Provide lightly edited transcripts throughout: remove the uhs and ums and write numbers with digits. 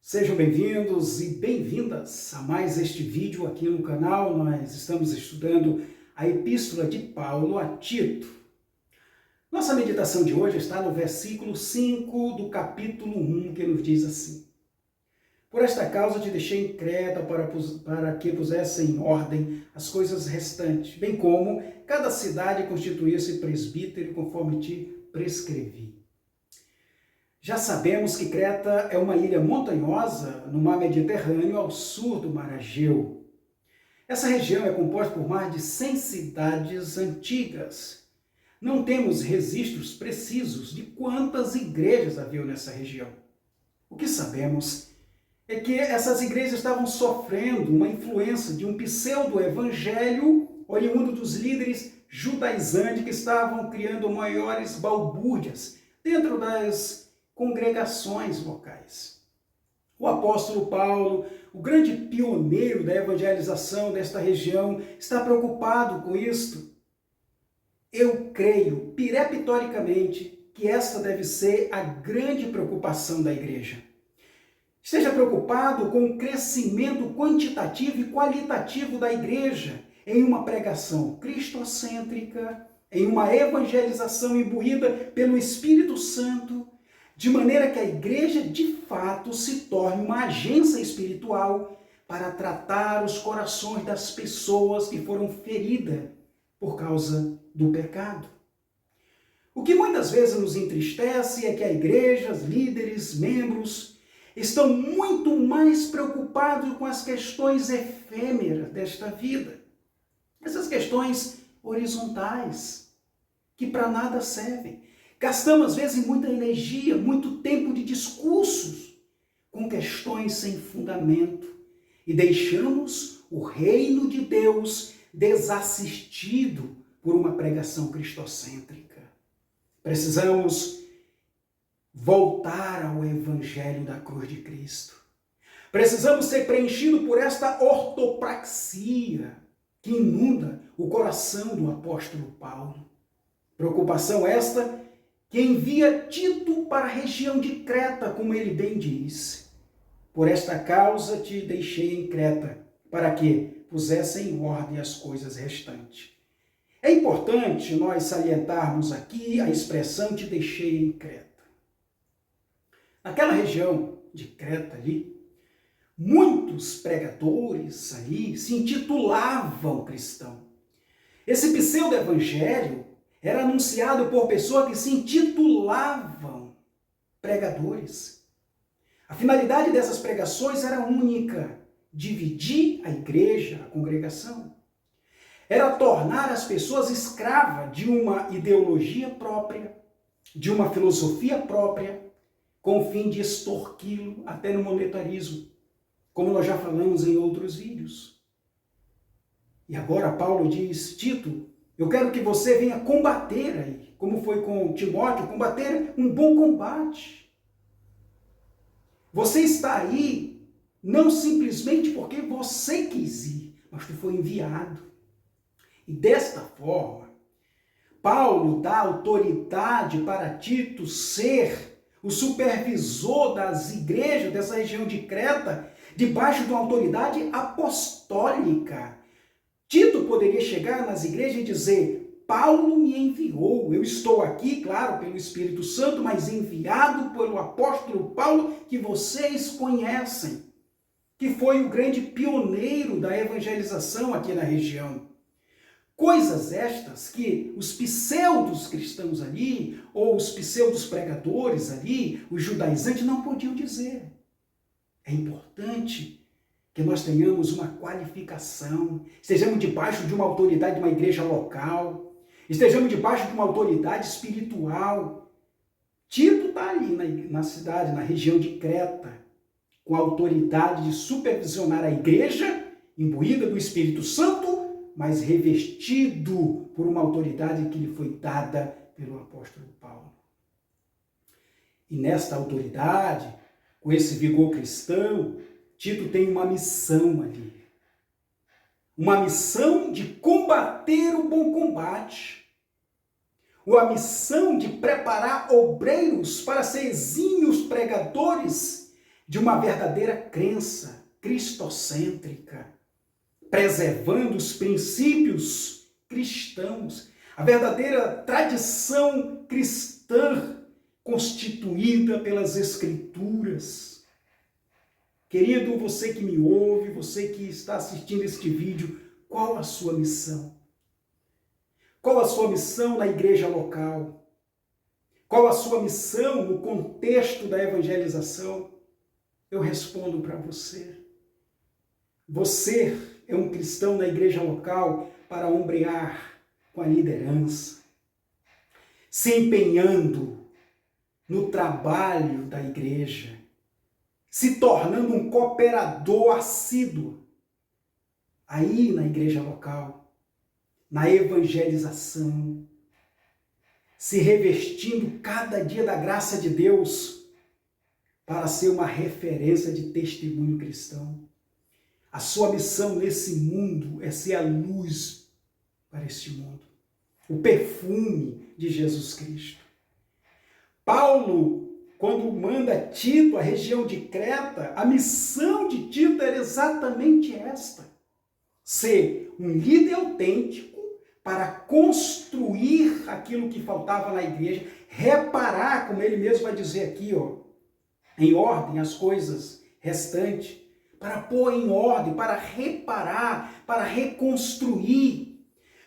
Sejam bem-vindos e bem-vindas a mais este vídeo aqui no canal. Nós estamos estudando a Epístola de Paulo a Tito. Nossa meditação de hoje está no versículo 5 do capítulo 1, que nos diz assim: Por esta causa te deixei em Creta para que pusesse em ordem as coisas restantes, bem como cada cidade constituísse presbítero conforme te prescrevi. Já sabemos que Creta é uma ilha montanhosa no mar Mediterrâneo ao sul do mar Egeu. Essa região é composta por mais de 100 cidades antigas. Não temos registros precisos de quantas igrejas haviam nessa região. O que sabemos é que essas igrejas estavam sofrendo uma influência de um pseudo-evangelho oriundo dos líderes judaizantes que estavam criando maiores balbúrdias dentro das congregações locais. O apóstolo Paulo, o grande pioneiro da evangelização desta região, está preocupado com isto. Eu creio, peremptoricamente, que esta deve ser a grande preocupação da igreja. Esteja preocupado com o crescimento quantitativo e qualitativo da igreja em uma pregação cristocêntrica, em uma evangelização imbuída pelo Espírito Santo, de maneira que a igreja de fato se torne uma agência espiritual para tratar os corações das pessoas que foram feridas por causa do pecado. O que muitas vezes nos entristece é que a igreja, os líderes, membros, estão muito mais preocupados com as questões efêmeras desta vida. Essas questões horizontais, que para nada servem. Gastamos, às vezes, muita energia, muito tempo de discursos com questões sem fundamento e deixamos o reino de Deus desassistido por uma pregação cristocêntrica. Precisamos voltar ao Evangelho da cruz de Cristo. Precisamos ser preenchidos por esta ortopraxia que inunda o coração do apóstolo Paulo. Preocupação esta que envia Tito para a região de Creta, como ele bem diz. Por esta causa te deixei em Creta, para que pusesse em ordem as coisas restantes. É importante nós salientarmos aqui a expressão te deixei em Creta. Naquela região de Creta ali, muitos pregadores ali se intitulavam cristão. Esse pseudo-evangelho era anunciado por pessoas que se intitulavam pregadores. A finalidade dessas pregações era única: dividir a igreja, a congregação. Era tornar as pessoas escravas de uma ideologia própria, de uma filosofia própria, com o fim de extorquí-lo até no monetarismo, como nós já falamos em outros vídeos. E agora Paulo diz: Tito, eu quero que você venha combater aí, como foi com Timóteo, combater um bom combate. Você está aí não simplesmente porque você quis ir, mas tu foi enviado. E desta forma, Paulo dá autoridade para Tito ser o supervisor das igrejas dessa região de Creta, debaixo de uma autoridade apostólica. Tito poderia chegar nas igrejas e dizer: Paulo me enviou, eu estou aqui, claro, pelo Espírito Santo, mas enviado pelo apóstolo Paulo, que vocês conhecem, que foi o grande pioneiro da evangelização aqui na região. Coisas estas que os pseudos cristãos ali, ou os pseudos pregadores ali, os judaizantes, não podiam dizer. É importante que nós tenhamos uma qualificação, estejamos debaixo de uma autoridade de uma igreja local, estejamos debaixo de uma autoridade espiritual. Tito está ali na cidade, na região de Creta, com a autoridade de supervisionar a igreja, imbuída do Espírito Santo, mas revestido por uma autoridade que lhe foi dada pelo apóstolo Paulo. E nesta autoridade, com esse vigor cristão, Tito tem uma missão ali. Uma missão de combater o bom combate. Uma missão de preparar obreiros para ser exímios pregadores de uma verdadeira crença cristocêntrica, preservando os princípios cristãos, a verdadeira tradição cristã constituída pelas Escrituras. Querido, você que me ouve, você que está assistindo este vídeo, qual a sua missão? Qual a sua missão na igreja local? Qual a sua missão no contexto da evangelização? Eu respondo para você. Você é um cristão na igreja local para ombrear com a liderança, se empenhando no trabalho da igreja, se tornando um cooperador assíduo aí na igreja local, na evangelização, se revestindo cada dia da graça de Deus para ser uma referência de testemunho cristão. A sua missão nesse mundo é ser a luz para este mundo, o perfume de Jesus Cristo. Paulo, quando manda Tito à região de Creta, a missão de Tito era exatamente esta: ser um líder autêntico para construir aquilo que faltava na igreja, reparar, como ele mesmo vai dizer aqui, em ordem as coisas restantes, para pôr em ordem, para reparar, para reconstruir.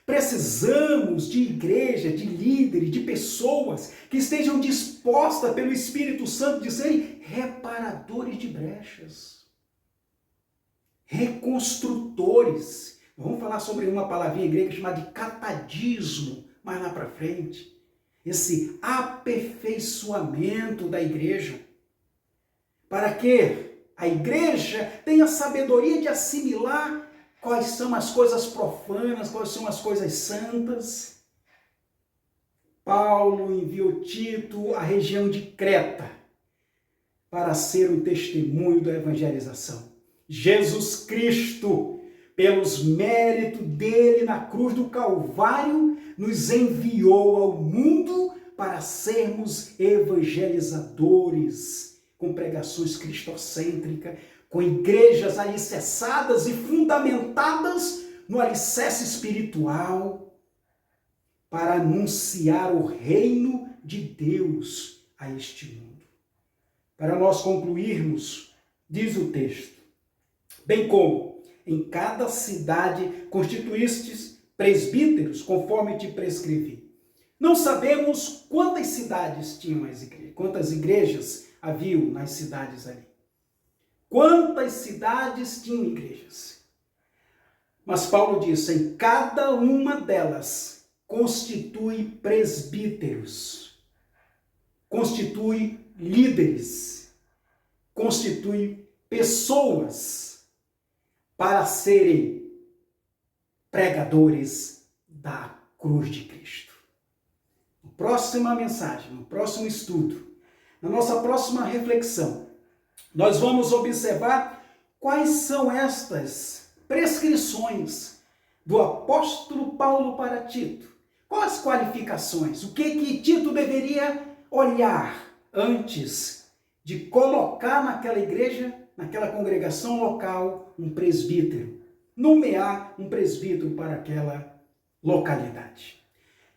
Precisamos de igreja, de líderes, de pessoas que estejam dispostas pelo Espírito Santo de serem reparadores de brechas, reconstrutores. Vamos falar sobre uma palavrinha grega chamada de catadismo, mais lá para frente. Esse aperfeiçoamento da igreja, para que a igreja tenha sabedoria de assimilar quais são as coisas profanas, quais são as coisas santas. Paulo enviou Tito à região de Creta para ser um testemunho da evangelização. Jesus Cristo, pelos méritos dele na cruz do Calvário, nos enviou ao mundo para sermos evangelizadores, com pregações cristocêntricas, com igrejas alicerçadas e fundamentadas no alicerce espiritual, para anunciar o reino de Deus a este mundo. Para nós concluirmos, diz o texto: bem como em cada cidade constituístes presbíteros, conforme te prescrevi. Não sabemos quantas cidades tinham as igrejas, quantas igrejas haviam nas cidades ali. Quantas cidades tinham igrejas? Mas Paulo diz: em cada uma delas constitui presbíteros, constitui líderes, constitui pessoas para serem pregadores da cruz de Cristo. Na próxima mensagem, no próximo estudo, na nossa próxima reflexão, nós vamos observar quais são estas prescrições do apóstolo Paulo para Tito. Quais as qualificações? O que Tito deveria olhar antes de colocar naquela igreja, naquela congregação local, um presbítero? Nomear um presbítero para aquela localidade.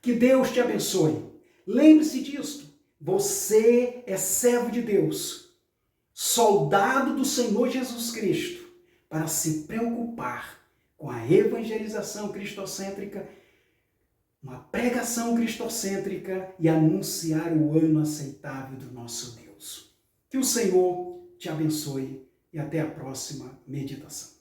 Que Deus te abençoe. Lembre-se disto. Você é servo de Deus, soldado do Senhor Jesus Cristo, para se preocupar com a evangelização cristocêntrica, uma pregação cristocêntrica e anunciar o ano aceitável do nosso Deus. Que o Senhor te abençoe e até a próxima meditação.